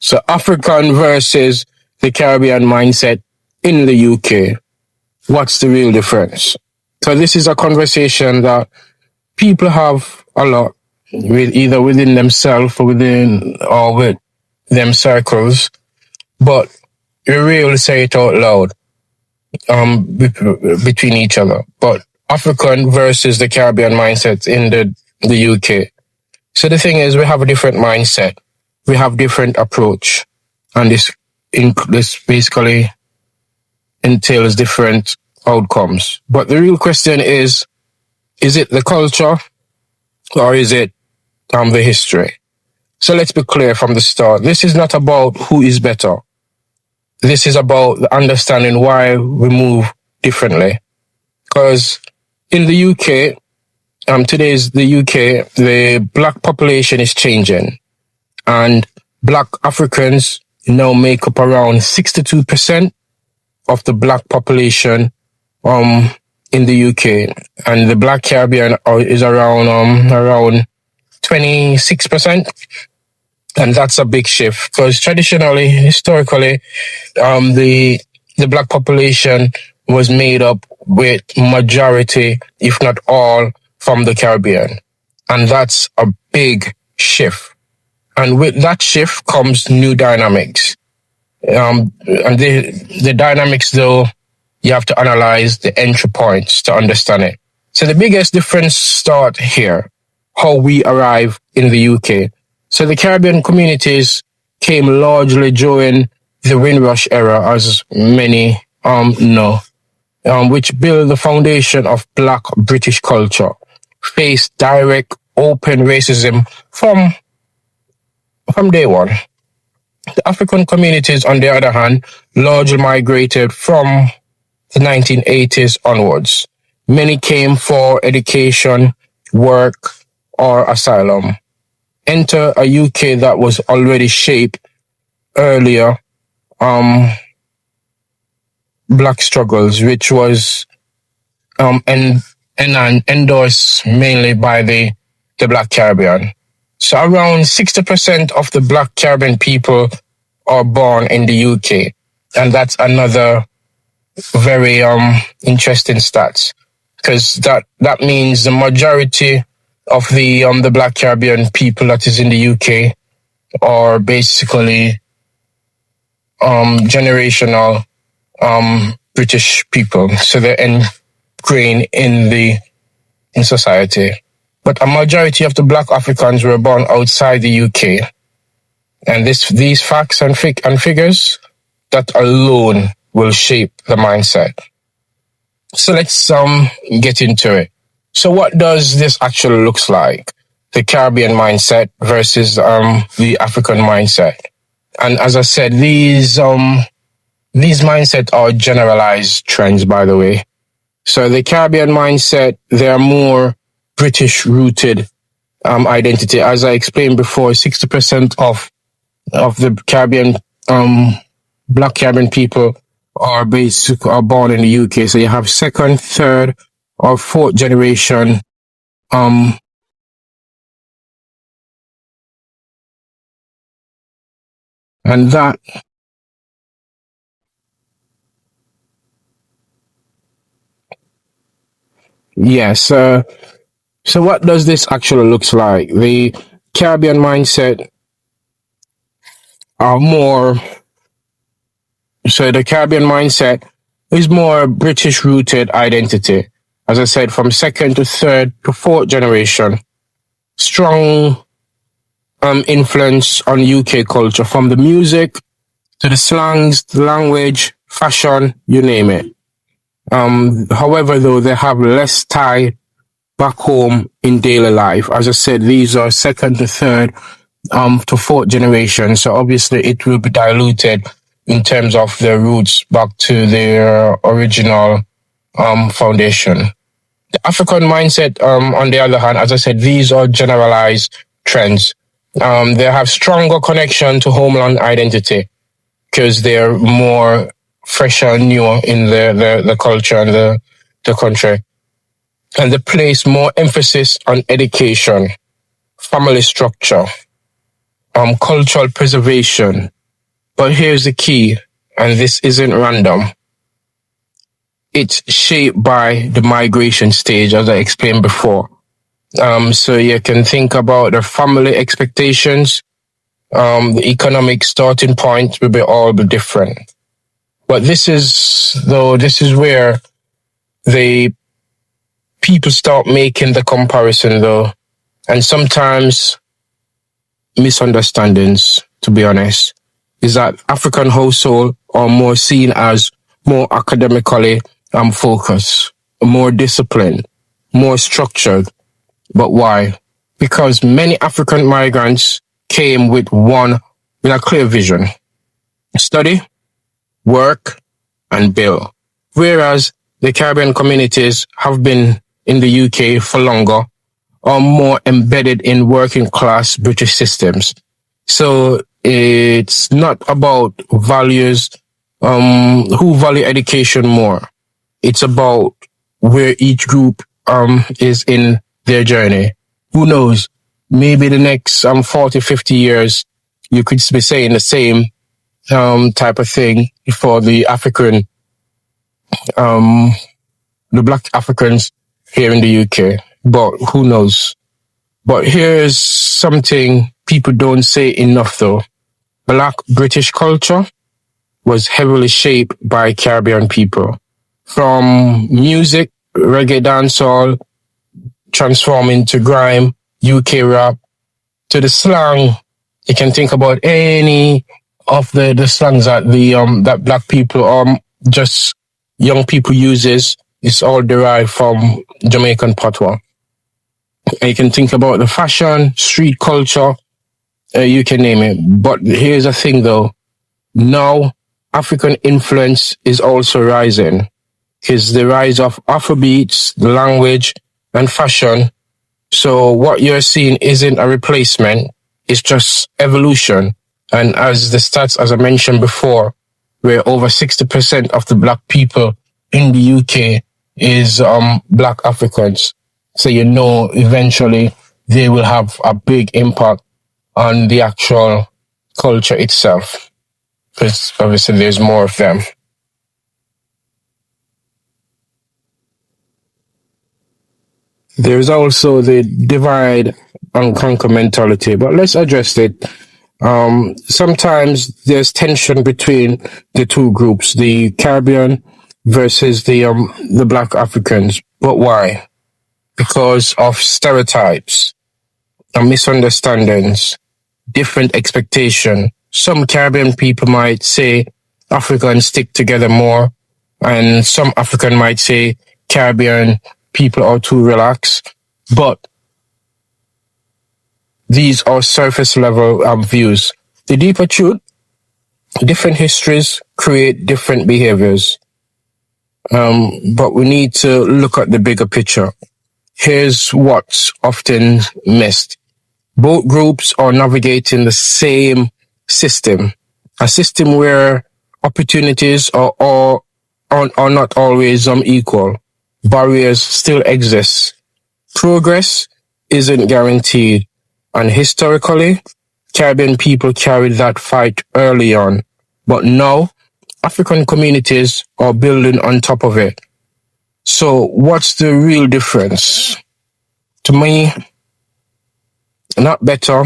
So African versus the Caribbean mindset in the UK. What's the real difference? So this is a conversation that people have a lot with either within themselves or with them circles, but we rarely say it out loud between each other. But African versus the Caribbean mindset in the UK. So the thing is, we have a different mindset. We have different approach. And this basically entails different outcomes. But the real question is it the culture or is it the history? So let's be clear from the start. This is not about who is better. This is about the understanding why we move differently. Because in the UK, today's the UK, the black population is changing. And black Africans now make up around 62% of the black population in the UK. And the black Caribbean is around 26%. And that's a big shift because historically, the black population was made up with majority, if not all, from the Caribbean. And that's a big shift. And with that shift comes new dynamics. And the dynamics, though, you have to analyze the entry points to understand it. So the biggest difference start here, how we arrive in the UK. So the Caribbean communities came largely during the Windrush era, as many know, which built the foundation of Black British culture, faced direct, open racism from day one. The African communities, on the other hand, largely migrated from the 1980s onwards. Many came for education, work, or asylum. Enter a UK that was already shaped earlier black struggles, which was endorsed mainly by the Black Caribbean. So around 60% of the Black Caribbean people are born in the UK. And that's another very interesting stats, because that means the majority of the Black Caribbean people that is in the UK are basically generational British people. So they're ingrained in society. But a majority of the Black Africans were born outside the UK. And these facts and figures, that alone will shape the mindset. So let's get into it. So what does this actually looks like? The Caribbean mindset versus the African mindset. And as I said, these mindsets are generalized trends, by the way. So the Caribbean mindset, they're more British rooted identity. As I explained before, 60% of the Caribbean Black Caribbean people are born in the UK. So you have second, third, or fourth generation and that yes. So what does this actually looks like? The Caribbean mindset are more. So the Caribbean mindset is more British rooted identity. As I said, from second to third to fourth generation, strong influence on UK culture, from the music to the slangs, the language, fashion, you name it. However, though, they have less tie back home in daily life. As I said, these are second to third to fourth generation. So obviously it will be diluted in terms of their roots back to their original foundation. The African mindset, on the other hand, as I said, these are generalized trends. They have stronger connection to homeland identity because they're more fresher and newer in the culture and the country. And they place more emphasis on education, family structure, cultural preservation. But here's the key, and this isn't random. It's shaped by the migration stage, as I explained before. So you can think about the family expectations, the economic starting point will all be different. But this is where the people start making the comparison though, and sometimes misunderstandings, to be honest, is that African households are more seen as more academically focused, more disciplined, more structured. But why? Because many African migrants came with a clear vision: study, work, and build. Whereas the Caribbean communities have been in the UK for longer, are more embedded in working class British systems. So it's not about values, who value education more. It's about where each group is in their journey. Who knows? Maybe the next 40, 50 years, you could be saying the same type of thing for the African, the Black Africans here in the UK. But who knows? But here's something people don't say enough though. Black British culture was heavily shaped by Caribbean people. From music, reggae dancehall, transforming to grime, UK rap, to the slang. You can think about any of the slangs that that Black people just young people uses. It's all derived from Jamaican patois. And you can think about the fashion, street culture, you can name it. But here's the thing though. Now, African influence is also rising. It's the rise of Afrobeats, the language, and fashion. So what you're seeing isn't a replacement. It's just evolution. And as the stats, as I mentioned before, where over 60% of the Black people in the UK is Black Africans. So eventually they will have a big impact on the actual culture itself, because obviously there's more of them. There's also the divide and conquer mentality, but let's address it. Sometimes there's tension between the two groups, the Caribbean versus the Black Africans. But why? Because of stereotypes and misunderstandings, different expectation. Some Caribbean people might say Africans stick together more, and some African might say Caribbean people are too relaxed. But these are surface level views. The deeper truth, different histories create different behaviors. But we need to look at the bigger picture. Here's what's often missed. Both groups are navigating the same system, a system where opportunities are not always equal. Barriers still exist. Progress isn't guaranteed. And historically, Caribbean people carried that fight early on. But now, African communities are building on top of it. So what's the real difference? To me, not better,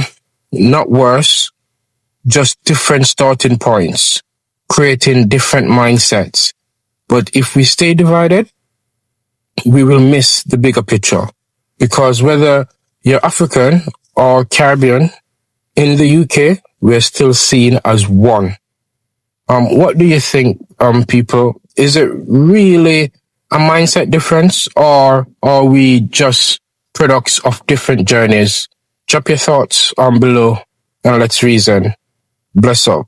not worse, just different starting points, creating different mindsets. But if we stay divided, we will miss the bigger picture. Because whether you're African or Caribbean, in the UK, we're still seen as one. What do you think, people? Is it really a mindset difference, or are we just products of different journeys? Drop your thoughts below and let's reason. Bless up.